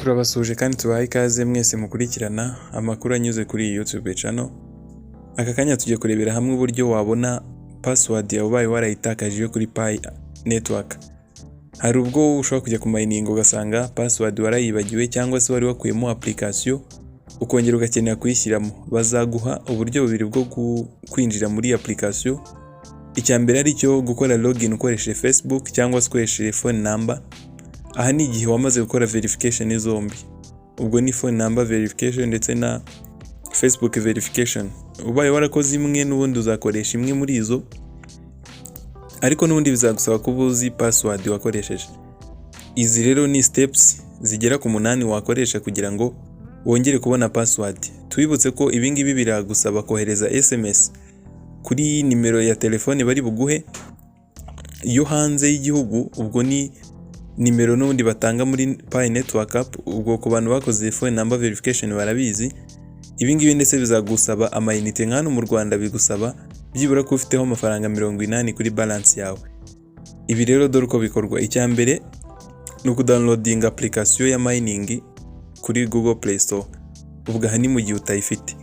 Turabasuje kandi tubahaye ikaze mwese mukurikirana amakuru anyuze kuri iyi YouTube channel. Aka kanya tujye kurebera hamwe uburyo wabona password yawe ubaye warayitakaje yo kuri Pi network. Hari ubwo ushobora kujya ku mining ugasanga password warayibagiwe cyangwa se wari wakuyemo application ukongera ugakenera kuyishyiramo. Bazaguha uburyo bubiri bwo kwinjira muri application. Icyambere ari cyo gukora login ukoresheje Facebook cyangwa se ukoresheje phone number. Aha ni igihe wamaze gukora verification zombi. Ubwo ni phone number verification ndetse na Facebook verification. Ubaye warakoze imwe n'ubundi uzakoresha imwe muri izo. Ariko n'ubundi bizagusaba kuba uzi password wakoresheje. Izi rero ni steps zigera ku 8 wakoresha kugira ngo wongere kubona password. Twibutse ko ibingibi biragusaba kohereza SMS kuri nimero ya telefone bari buguhe yo hanze y'igihugu. Ubwo ni nimero n'ubundi batanga muri Pi network app. Ubwo ku bantu bakoze phone number verification barabizi. Ibingibi ndetse bizagusaba amayinite nk'ano mu Rwanda bigusaba byibura ko ufiteho amafaranga 80 kuri balance yawe. Ibi rero dore uko bikorwa. Icyambere ni ukudownloading application ya mining kuri Google Play Store. Ubwo aha ni mu gihe utayifite.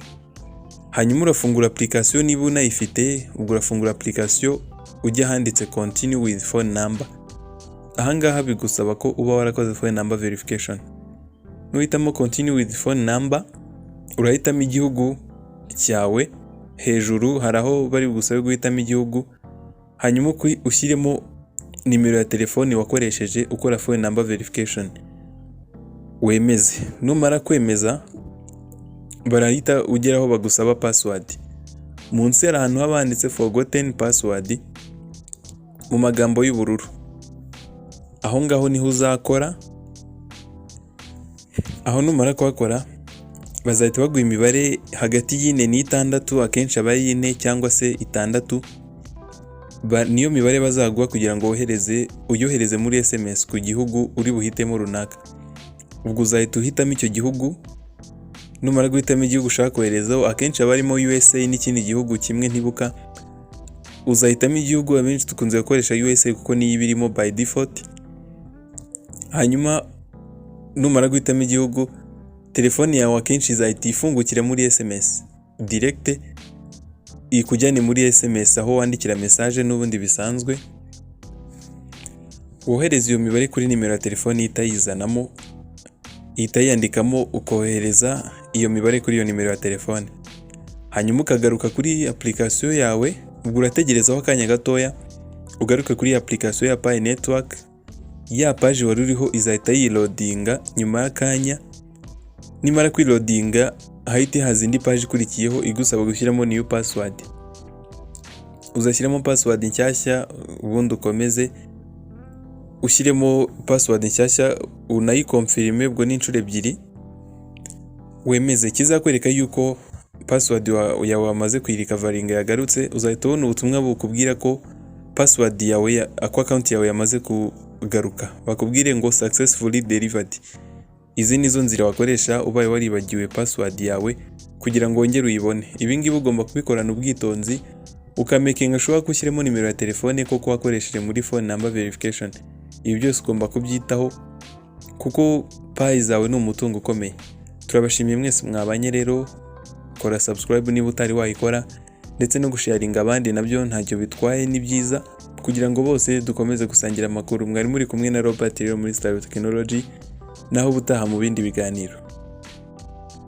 Hanyuma urafungura application niba unayifite. Ubwo urafungura application ujya handitse continue with phone number. Ahangaha bigusaba ko uba warakoze phone number verification. Nuhitamo continue with phone number, urahitamo igihugu cyawe. Hejuru haraho bari bugusabe guhitamo igihugu. Hanyuma ushyiremo nimero ya telefone wakoresheje ukora phone number verification. Wemeze. Numara kwemeza barahita ugeraho bagusaba password. Munsi hari ahantu habanditse forgotten password mu magambo y'ubururu. Aho ngaho niho uzakora. Aho numara kuhakora bazahita baguha imibare hagati y'ine n'itandatu, akenshi aba ari 4 cyangwa se 6. Niyo mibare bazaguha kugira ngo uyohereze muri SMS ku gihugu uri buhitemo runaka. Ubwo uzahita uhitamo icyo gihugu. Numara guhitamo igihugu ushaka koherezaho, akenshi aba arimo USA n'ikindi gihugu kimwe ntibuka. Uzahitamo igihugu, abenshi tukunze gukoresha USA kuko niyo ibirimo by default. Hanyuma numara guhitamo igihugu, telefone yawe akenshi izahita ifungukira muri SMS direct, ikujyane muri SMS aho wandikira message n'ubundi bisanzwe. Wohereza iyo mibare kuri nimero ya telefone itayizanamo, itayandikamo, ukohereza iyo mibare kuri iyo nimero ya telefone. Hanyuma ukagaruka kuri application yawe. Ubwo urategerezaho akanya gatoya ugaruke kuri application ya Pi network. Ya page wari uriho izahita yiloadinga. Nyuma y'akanya nimara kwiloadinga hahita haza indi page ikurikiyeho igusaba gushyiramo new password. Uzashyiramo password nshyashya ubundi ukomeze ushyiremo password nshyashya unayikonfirme. Ubwo ni inshuro 2 wemeze. Kizakwereka yuko password yawe wamaze kuyirikavaringa yagarutse. Uzahita ubona ubutumwa bukubwira ko password yawe account yawe yamaze kugaruka. Bakubwire ngo successfully delivered. Izi nizo nzira wakoresha ubaye waribagiwe password yawe kugira ngo wongere uyibone. Ibi ngibi ugomba kubikorana ubwitonzi, ukamakinga sure ko ushyiremo nimero ya telefone koko wakoresheje muri phone number verification. Ibi byose ugomba kubyitaho kuko Pi zawe ni umutungo ukomeye. Turabashimiye mwese mwabanye rero. Kora subscribe niba utari wayikora, ndetse no gusharinga abandi nabyo ntacyo bitwaye, ni byiza kugira ngo bose dukomeze gusangira amakuru. Mwari muri kumwe na Robert rero muri Star Technology, naho ubutaha mu bindi biganiro.